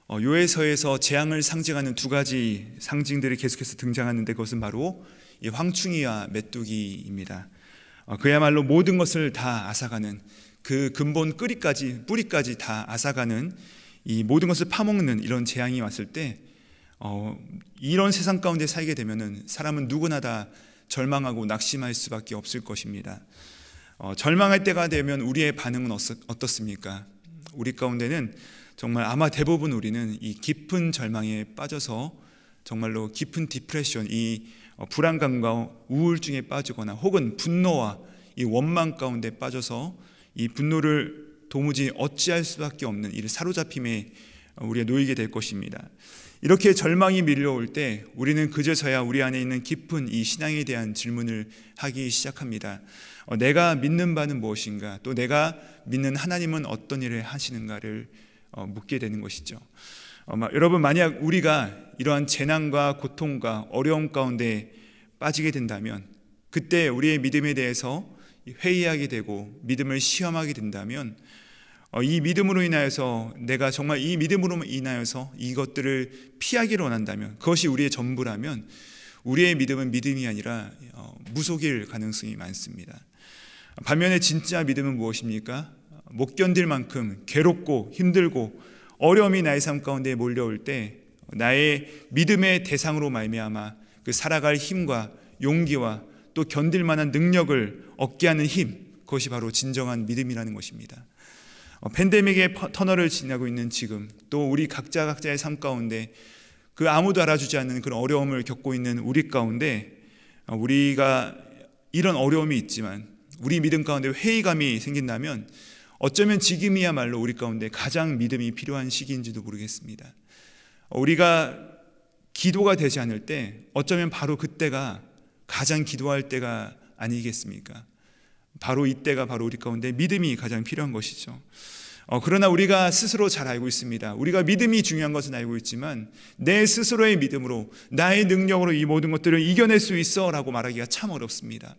요에서에서 재앙을 상징하는 두 가지 상징들이 계속해서 등장하는데 그것은 바로 이 황충이와 메뚜기입니다. 그야말로 모든 것을 다 앗아가는, 그 근본 뿌리까지 다 앗아가는, 이 모든 것을 파먹는 이런 재앙이 왔을 때 이런 세상 가운데 살게 되면은 사람은 누구나 다 절망하고 낙심할 수밖에 없을 것입니다. 절망할 때가 되면 우리의 반응은 어떻습니까? 우리 가운데는 정말 아마 대부분 우리는 이 깊은 절망에 빠져서 정말로 깊은 디프레션, 이 불안감과 우울증에 빠지거나 혹은 분노와 이 원망 가운데 빠져서 이 분노를 도무지 어찌할 수밖에 없는 이 사로잡힘에 우리가 놓이게 될 것입니다. 이렇게 절망이 밀려올 때 우리는 그제서야 우리 안에 있는 깊은 이 신앙에 대한 질문을 하기 시작합니다. 내가 믿는 바는 무엇인가? 또 내가 믿는 하나님은 어떤 일을 하시는가를 묻게 되는 것이죠. 여러분, 만약 우리가 이러한 재난과 고통과 어려움 가운데 빠지게 된다면, 그때 우리의 믿음에 대해서 회의하게 되고 믿음을 시험하게 된다면, 이 믿음으로 인하여서 내가 정말 이 믿음으로 인하여서 이것들을 피하기를 원한다면, 그것이 우리의 전부라면 우리의 믿음은 믿음이 아니라 무속일 가능성이 많습니다. 반면에 진짜 믿음은 무엇입니까? 못 견딜 만큼 괴롭고 힘들고 어려움이 나의 삶 가운데 몰려올 때 나의 믿음의 대상으로 말미암아 그 살아갈 힘과 용기와 또 견딜 만한 능력을 얻게 하는 힘, 그것이 바로 진정한 믿음이라는 것입니다. 팬데믹의 터널을 지나고 있는 지금, 또 우리 각자의 삶 가운데 그 아무도 알아주지 않는 그런 어려움을 겪고 있는 우리 가운데, 우리가 이런 어려움이 있지만 우리 믿음 가운데 회의감이 생긴다면 어쩌면 지금이야말로 우리 가운데 가장 믿음이 필요한 시기인지도 모르겠습니다. 우리가 기도가 되지 않을 때 어쩌면 바로 그때가 가장 기도할 때가 아니겠습니까? 바로 이때가 바로 우리 가운데 믿음이 가장 필요한 것이죠. 그러나 우리가 스스로 잘 알고 있습니다. 우리가 믿음이 중요한 것은 알고 있지만 내 스스로의 믿음으로, 나의 능력으로 이 모든 것들을 이겨낼 수 있어 라고 말하기가 참 어렵습니다.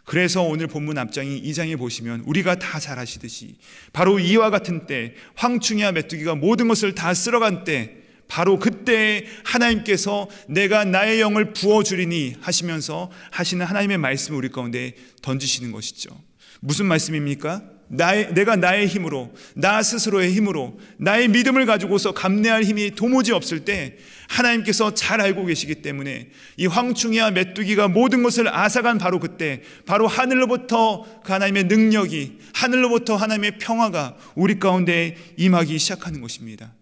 그래서 오늘 본문 앞장이 2장에 보시면 우리가 다 잘 아시듯이 바로 이와 같은 때, 황충이와 메뚜기가 모든 것을 다 쓸어간 때, 바로 그때 하나님께서 내가 나의 영을 부어주리니 하시면서 하시는 하나님의 말씀을 우리 가운데 던지시는 것이죠. 무슨 말씀입니까? 내가 나의 힘으로, 나 스스로의 힘으로 나의 믿음을 가지고서 감내할 힘이 도무지 없을 때 하나님께서 잘 알고 계시기 때문에 이 황충이와 메뚜기가 모든 것을 앗아간 바로 그때, 바로 하늘로부터 그 하나님의 능력이, 하늘로부터 하나님의 평화가 우리 가운데 임하기 시작하는 것입니다.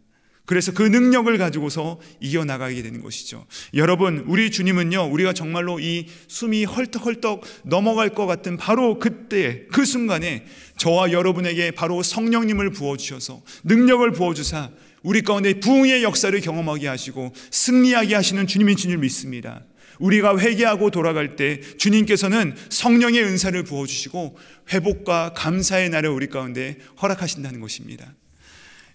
그래서 그 능력을 가지고서 이겨나가게 되는 것이죠. 여러분, 우리 주님은요, 우리가 정말로 이 숨이 헐떡헐떡 넘어갈 것 같은 바로 그때, 그 순간에 저와 여러분에게 바로 성령님을 부어주셔서 능력을 부어주사 우리 가운데 부흥의 역사를 경험하게 하시고 승리하게 하시는 주님인 줄 믿습니다. 우리가 회개하고 돌아갈 때 주님께서는 성령의 은사를 부어주시고 회복과 감사의 날을 우리 가운데 허락하신다는 것입니다.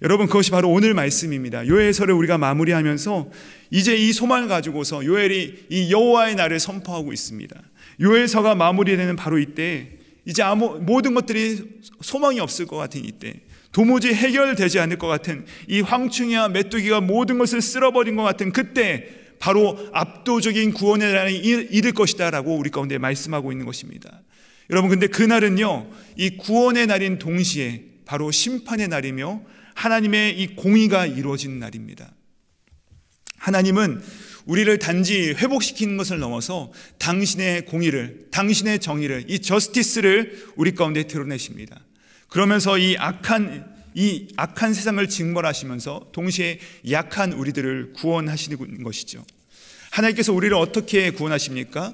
여러분, 그것이 바로 오늘 말씀입니다. 요엘서를 우리가 마무리하면서 이제 이 소망을 가지고서 요엘이 이 여호와의 날을 선포하고 있습니다. 요엘서가 마무리되는 바로 이때, 이제 모든 것들이 소망이 없을 것 같은 이때, 도무지 해결되지 않을 것 같은 이 황충이와 메뚜기가 모든 것을 쓸어버린 것 같은 그때 바로 압도적인 구원의 날이 이를 것이다 라고 우리 가운데 말씀하고 있는 것입니다. 여러분, 근데 그날은요, 이 구원의 날인 동시에 바로 심판의 날이며 하나님의 이 공의가 이루어지는 날입니다. 하나님은 우리를 단지 회복시키는 것을 넘어서 당신의 공의를, 당신의 정의를, 이 저스티스를 우리 가운데 드러내십니다. 그러면서 이 악한 세상을 징벌하시면서 동시에 약한 우리들을 구원하시는 것이죠. 하나님께서 우리를 어떻게 구원하십니까?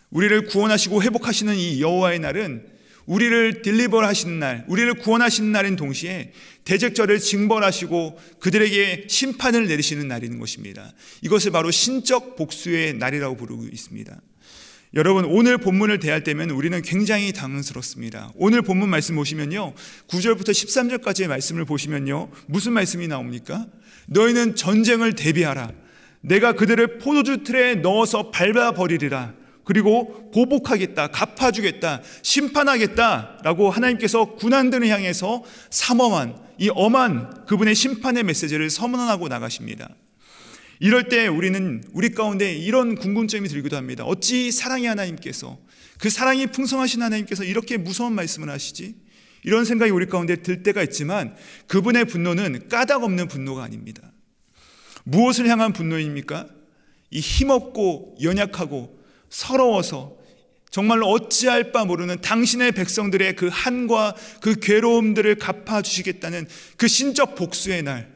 우리를 구원하시고 회복하시는 이 여호와의 날은 우리를 딜리버 하시는 날, 우리를 구원하시는 날인 동시에 대적자를 징벌하시고 그들에게 심판을 내리시는 날인 것입니다. 이것을 바로 신적 복수의 날이라고 부르고 있습니다. 여러분, 오늘 본문을 대할 때면 우리는 굉장히 당황스럽습니다. 오늘 본문 말씀 보시면요, 9절부터 13절까지의 말씀을 보시면요, 무슨 말씀이 나옵니까? 너희는 전쟁을 대비하라. 내가 그들을 포도주 틀에 넣어서 밟아버리리라. 그리고 보복하겠다, 갚아주겠다, 심판하겠다라고 하나님께서 군한들을 향해서 삼엄한, 이 엄한 그분의 심판의 메시지를 선언하고 나가십니다. 이럴 때 우리는 우리 가운데 이런 궁금증이 들기도 합니다. 어찌 사랑의 하나님께서, 그 사랑이 풍성하신 하나님께서 이렇게 무서운 말씀을 하시지? 이런 생각이 우리 가운데 들 때가 있지만 그분의 분노는 까닭 없는 분노가 아닙니다. 무엇을 향한 분노입니까? 이 힘없고 연약하고 서러워서 정말로 어찌할 바 모르는 당신의 백성들의 그 한과 그 괴로움들을 갚아주시겠다는 그 신적 복수의 날,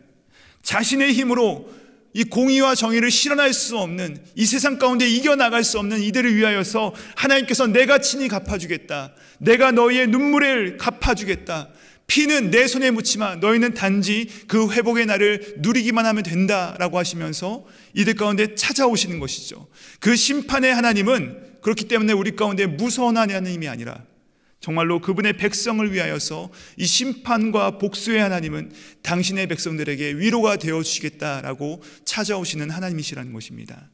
자신의 힘으로 이 공의와 정의를 실현할 수 없는, 이 세상 가운데 이겨나갈 수 없는 이들을 위하여서 하나님께서 내가 친히 갚아주겠다, 내가 너희의 눈물을 갚아주겠다, 피는 내 손에 묻지마, 너희는 단지 그 회복의 날을 누리기만 하면 된다라고 하시면서 이들 가운데 찾아오시는 것이죠. 그 심판의 하나님은 그렇기 때문에 우리 가운데 무서운 하나님이 아니라 정말로 그분의 백성을 위하여서 이 심판과 복수의 하나님은 당신의 백성들에게 위로가 되어주시겠다라고 찾아오시는 하나님이시라는 것입니다.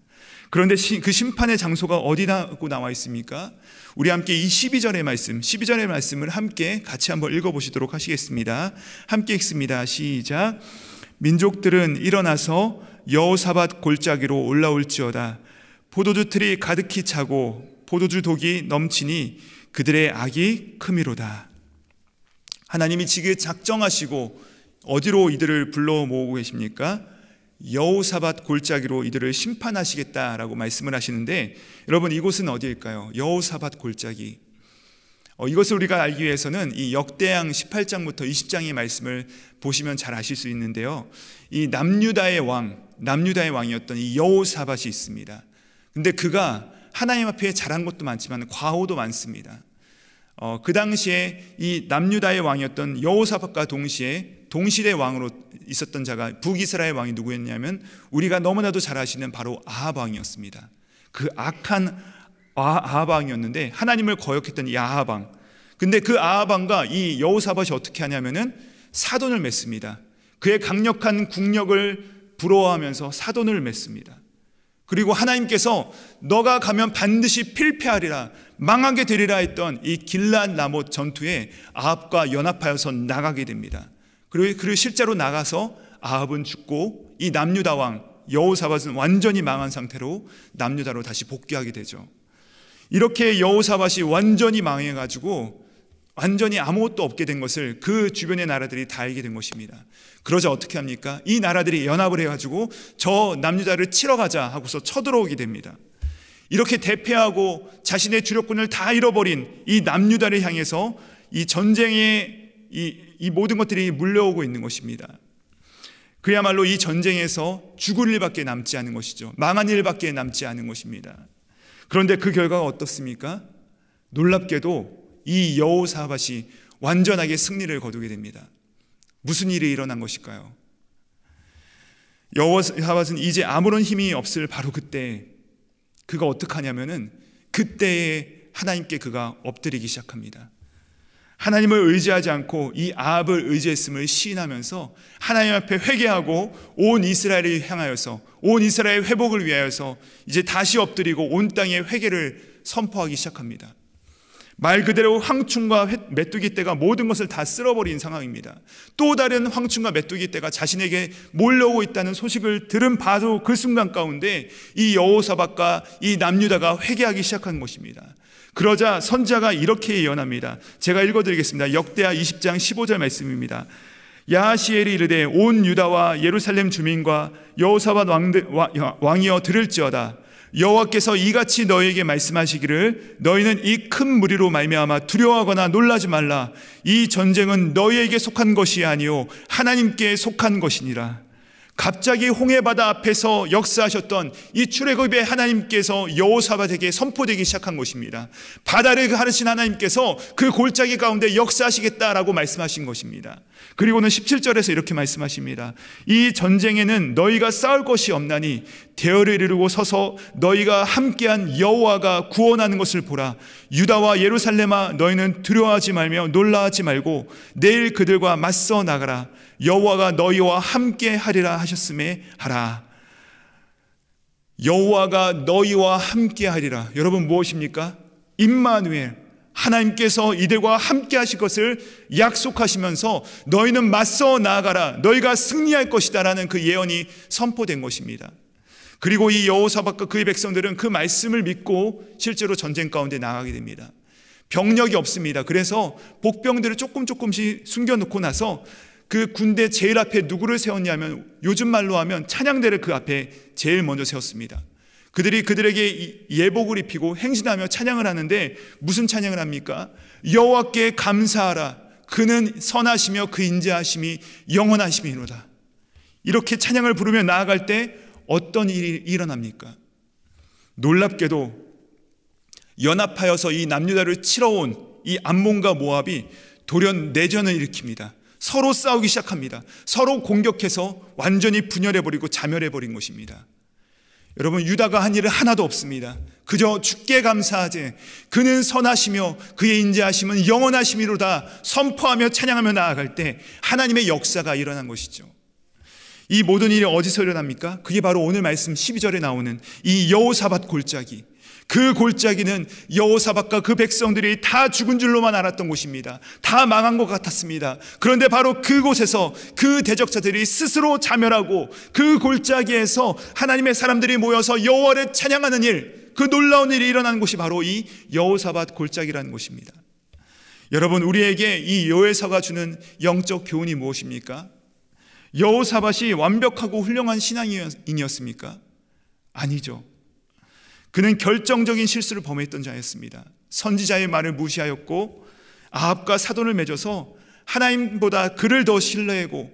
그런데 그 심판의 장소가 어디라고 나와 있습니까? 우리 함께 이 12절의 말씀, 12절의 말씀을 함께 같이 한번 읽어보시도록 하시겠습니다. 함께 읽습니다. 시작. 민족들은 일어나서 여호사밧 골짜기로 올라올지어다. 포도주 틀이 가득히 차고 포도주 독이 넘치니 그들의 악이 크미로다. 하나님이 지금 작정하시고 어디로 이들을 불러 모으고 계십니까? 여호사밧 골짜기로 이들을 심판하시겠다라고 말씀을 하시는데, 여러분 이곳은 어디일까요? 여호사밧 골짜기. 이것을 우리가 알기 위해서는 이 역대양 18장부터 20장의 말씀을 보시면 잘 아실 수 있는데요, 이 남유다의 왕이었던 이 여호사밧이 있습니다. 근데 그가 하나님 앞에 잘한 것도 많지만 과오도 많습니다. 그 당시에 이 남유다의 왕이었던 여호사밧과 동실의 왕으로 있었던 자가, 북이스라엘 왕이 누구였냐면 우리가 너무나도 잘 아시는 바로 아합 왕이었습니다. 그 악한 아합 왕이었는데 하나님을 거역했던 이 아합 왕. 근데 그 아합 왕과 이 여호사밧이 어떻게 하냐면은 사돈을 맺습니다. 그의 강력한 국력을 부러워하면서 사돈을 맺습니다. 그리고 하나님께서 너가 가면 반드시 필패하리라, 망하게 되리라 했던 이 길앗 라못 전투에 아합과 연합하여서 나가게 됩니다. 그리고 실제로 나가서 아합은 죽고 이 남유다 왕 여호사밧은 완전히 망한 상태로 남유다로 다시 복귀하게 되죠. 이렇게 여호사밧이 완전히 망해가지고 완전히 아무것도 없게 된 것을 그 주변의 나라들이 다 알게 된 것입니다. 그러자 어떻게 합니까? 이 나라들이 연합을 해가지고 저 남유다를 치러 가자 하고서 쳐들어오게 됩니다. 이렇게 대패하고 자신의 주력군을 다 잃어버린 이 남유다를 향해서 이 전쟁의 이 모든 것들이 물려오고 있는 것입니다. 그야말로 이 전쟁에서 죽을 일밖에 남지 않은 것이죠. 망한 일밖에 남지 않은 것입니다. 그런데 그 결과가 어떻습니까? 놀랍게도 이 여호사밧이 완전하게 승리를 거두게 됩니다. 무슨 일이 일어난 것일까요? 여호사밧은 이제 아무런 힘이 없을 바로 그때 그가 어떻게 하냐면은 그때에 하나님께 그가 엎드리기 시작합니다. 하나님을 의지하지 않고 이 아합을 의지했음을 시인하면서 하나님 앞에 회개하고 온 이스라엘을 향하여서, 온 이스라엘 회복을 위하여서 이제 다시 엎드리고 온 땅에 회개를 선포하기 시작합니다. 말 그대로 황충과 메뚜기 떼가 모든 것을 다 쓸어버린 상황입니다. 또 다른 황충과 메뚜기 떼가 자신에게 몰려오고 있다는 소식을 들은 바로 그 순간 가운데 이 여호사밧과 이 남유다가 회개하기 시작한 것입니다. 그러자 선지자가 이렇게 예언합니다. 제가 읽어드리겠습니다. 역대하 20장 15절 말씀입니다. 야하시엘이 이르되 온 유다와 예루살렘 주민과 여호사밧 왕이여 들을지어다. 여호와께서 이같이 너희에게 말씀하시기를 너희는 이 큰 무리로 말미암아 두려워하거나 놀라지 말라. 이 전쟁은 너희에게 속한 것이 아니요 하나님께 속한 것이니라. 갑자기 홍해바다 앞에서 역사하셨던 이 출애굽의 하나님께서 여호사밧에게 선포되기 시작한 것입니다. 바다를 가르신 하나님께서 그 골짜기 가운데 역사하시겠다라고 말씀하신 것입니다. 그리고는 17절에서 이렇게 말씀하십니다. 이 전쟁에는 너희가 싸울 것이 없나니 대열을 이루고 서서 너희가 함께한 여호와가 구원하는 것을 보라. 유다와 예루살렘아 너희는 두려워하지 말며 놀라지 말고 내일 그들과 맞서 나가라. 여호와가 너희와 함께 하리라 하셨음에 하라. 여호와가 너희와 함께하리라. 여러분, 무엇입니까? 임마누엘, 하나님께서 이들과 함께 하실 것을 약속하시면서 너희는 맞서 나아가라, 너희가 승리할 것이다 라는 그 예언이 선포된 것입니다. 그리고 이 여호사밧과 그의 백성들은 그 말씀을 믿고 실제로 전쟁 가운데 나가게 됩니다. 병력이 없습니다. 그래서 복병들을 조금씩 숨겨놓고 나서 그 군대 제일 앞에 누구를 세웠냐면, 요즘 말로 하면 찬양대를 그 앞에 제일 먼저 세웠습니다. 그들이 그들에게 예복을 입히고 행진하며 찬양을 하는데, 무슨 찬양을 합니까? 여호와께 감사하라, 그는 선하시며 그 인자하심이 영원하심이로다. 이렇게 찬양을 부르며 나아갈 때 어떤 일이 일어납니까? 놀랍게도 연합하여서 이 남유다를 치러 온 이 암몬과 모압이 돌연 내전을 일으킵니다. 서로 싸우기 시작합니다. 서로 공격해서 완전히 분열해버리고 자멸해버린 것입니다. 여러분, 유다가 한 일은 하나도 없습니다. 그저 주께 감사하되 그는 선하시며 그의 인자하심은 영원하심이로다 선포하며 찬양하며 나아갈 때 하나님의 역사가 일어난 것이죠. 이 모든 일이 어디서 일어납니까? 그게 바로 오늘 말씀 12절에 나오는 이 여호사밧 골짜기. 그 골짜기는 여호사밧과 그 백성들이 다 죽은 줄로만 알았던 곳입니다. 다 망한 것 같았습니다. 그런데 바로 그곳에서 그 대적자들이 스스로 자멸하고 그 골짜기에서 하나님의 사람들이 모여서 여호와를 찬양하는 일, 그 놀라운 일이 일어나는 곳이 바로 이 여호사밧 골짜기라는 곳입니다. 여러분, 우리에게 이 여호사가 주는 영적 교훈이 무엇입니까? 여호사밧이 완벽하고 훌륭한 신앙인이었습니까? 아니죠. 그는 결정적인 실수를 범했던 자였습니다. 선지자의 말을 무시하였고 아합과 사돈을 맺어서 하나님보다 그를 더 신뢰하고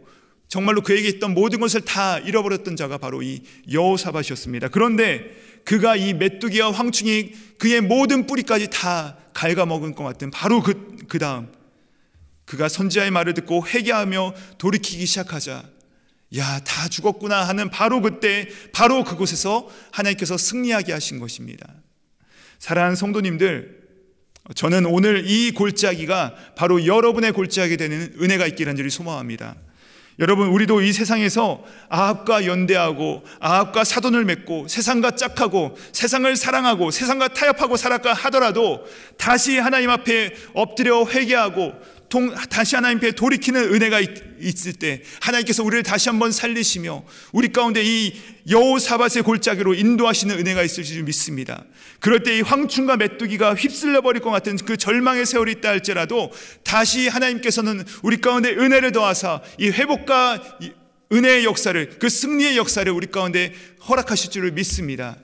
정말로 그에게 있던 모든 것을 다 잃어버렸던 자가 바로 이 여호사밧이었습니다. 그런데 그가 이 메뚜기와 황충이 그의 모든 뿌리까지 다 갉아먹은 것 같은 바로 그 다음 그가 선지자의 말을 듣고 회개하며 돌이키기 시작하자, 야, 다 죽었구나 하는 바로 그때, 바로 그곳에서 하나님께서 승리하게 하신 것입니다. 사랑하는 성도님들, 저는 오늘 이 골짜기가 바로 여러분의 골짜기 되는 은혜가 있기를 간절히 소망합니다. 여러분, 우리도 이 세상에서 아합과 연대하고 아합과 사돈을 맺고 세상과 짝하고 세상을 사랑하고 세상과 타협하고 살아가 하더라도 다시 하나님 앞에 엎드려 회개하고 다시 하나님 앞에 돌이키는 은혜가 있을 때 하나님께서 우리를 다시 한번 살리시며 우리 가운데 이 여호사밧의 골짜기로 인도하시는 은혜가 있을 줄 믿습니다. 그럴 때 이 황충과 메뚜기가 휩쓸려 버릴 것 같은 그 절망의 세월이 있다 할지라도 다시 하나님께서는 우리 가운데 은혜를 더하사 이 회복과 은혜의 역사를, 그 승리의 역사를 우리 가운데 허락하실 줄을 믿습니다.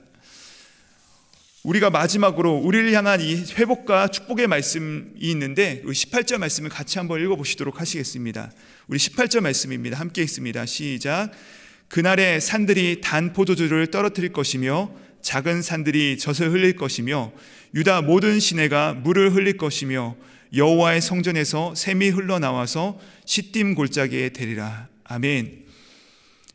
우리가 마지막으로 우리를 향한 이 회복과 축복의 말씀이 있는데 18절 말씀을 같이 한번 읽어보시도록 하시겠습니다. 우리 18절 말씀입니다. 함께 읽습니다. 시작. 그날에 산들이 단 포도주를 떨어뜨릴 것이며 작은 산들이 젖을 흘릴 것이며 유다 모든 시내가 물을 흘릴 것이며 여호와의 성전에서 샘이 흘러나와서 시딤 골짜기에 대리라. 아멘.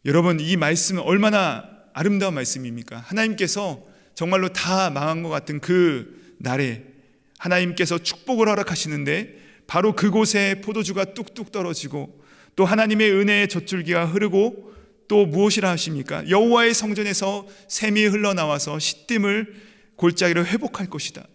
여러분, 이 말씀은 얼마나 아름다운 말씀입니까? 하나님께서 정말로 다 망한 것 같은 그 날에 하나님께서 축복을 허락하시는데 바로 그곳에 포도주가 뚝뚝 떨어지고 또 하나님의 은혜의 젖줄기가 흐르고 또 무엇이라 하십니까? 여호와의 성전에서 샘이 흘러나와서 시딤을 골짜기를 회복할 것이다.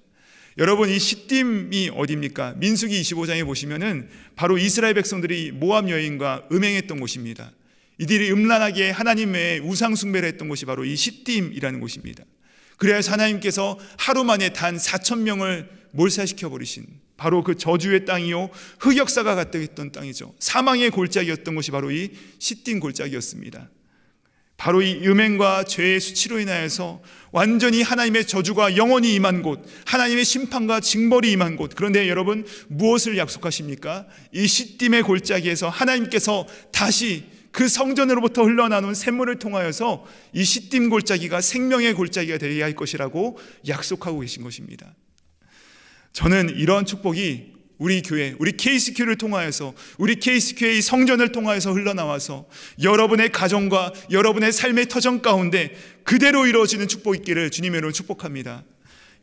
여러분, 이 시딤이 어디입니까? 민수기 25장에 보시면은 바로 이스라엘 백성들이 모압 여인과 음행했던 곳입니다. 이들이 음란하게 하나님 외에 우상 숭배를 했던 곳이 바로 이 시딤이라는 곳입니다. 그래서 하나님께서 하루 만에 단 4,000명을 몰살시켜 버리신 바로 그 저주의 땅이요 흑역사가 가득했던 땅이죠. 사망의 골짜기였던 곳이 바로 이 시딤 골짜기였습니다. 바로 이 음행과 죄의 수치로 인하여서 완전히 하나님의 저주가 영원히 임한 곳, 하나님의 심판과 징벌이 임한 곳. 그런데 여러분, 무엇을 약속하십니까? 이 시딤의 골짜기에서 하나님께서 다시 그 성전으로부터 흘러나오는 샘물을 통하여서 이 시딤 골짜기가 생명의 골짜기가 되어야 할 것이라고 약속하고 계신 것입니다. 저는 이러한 축복이 우리 교회, 우리 KCQ를 통하여서, 우리 KCQ의 성전을 통하여서 흘러나와서 여러분의 가정과 여러분의 삶의 터전 가운데 그대로 이루어지는 축복이 있기를 주님의 이름으로 축복합니다.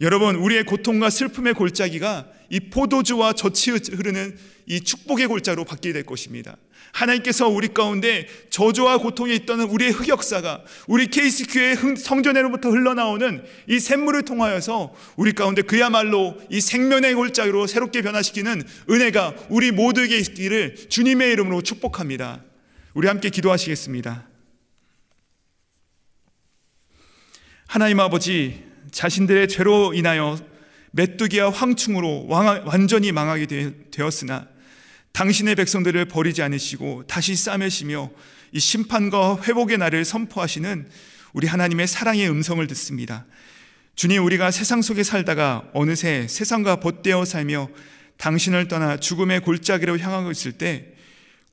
여러분, 우리의 고통과 슬픔의 골짜기가 이 포도주와 젖이 흐르는 이 축복의 골짜기로 바뀌게 될 것입니다. 하나님께서 우리 가운데 저주와 고통에 있던 우리의 흑역사가 우리 KC교회 성전으로부터 흘러나오는 이 샘물을 통하여서 우리 가운데 그야말로 이 생명의 골짜기로 새롭게 변화시키는 은혜가 우리 모두에게 있기를 주님의 이름으로 축복합니다. 우리 함께 기도하시겠습니다. 하나님 아버지, 자신들의 죄로 인하여 메뚜기와 황충으로 완전히 망하게 되었으나 당신의 백성들을 버리지 않으시고 다시 싸매시며 이 심판과 회복의 날을 선포하시는 우리 하나님의 사랑의 음성을 듣습니다. 주님, 우리가 세상 속에 살다가 어느새 세상과 벗되어 살며 당신을 떠나 죽음의 골짜기로 향하고 있을 때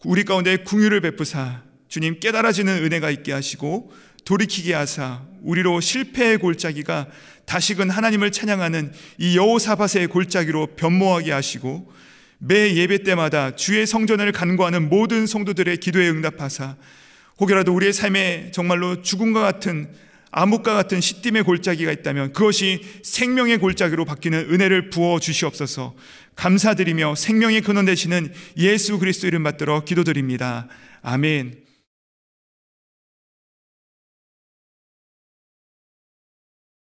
우리 가운데 긍휼을 베푸사 주님 깨달아지는 은혜가 있게 하시고 돌이키게 하사 우리로 실패의 골짜기가 다시금 하나님을 찬양하는 이 여호사밧의 골짜기로 변모하게 하시고 매 예배 때마다 주의 성전을 간구하는 모든 성도들의 기도에 응답하사 혹여라도 우리의 삶에 정말로 죽음과 같은 암흑과 같은 시딤의 골짜기가 있다면 그것이 생명의 골짜기로 바뀌는 은혜를 부어 주시옵소서. 감사드리며 생명의 근원 되시는 예수 그리스도 이름 받들어 기도드립니다. 아멘.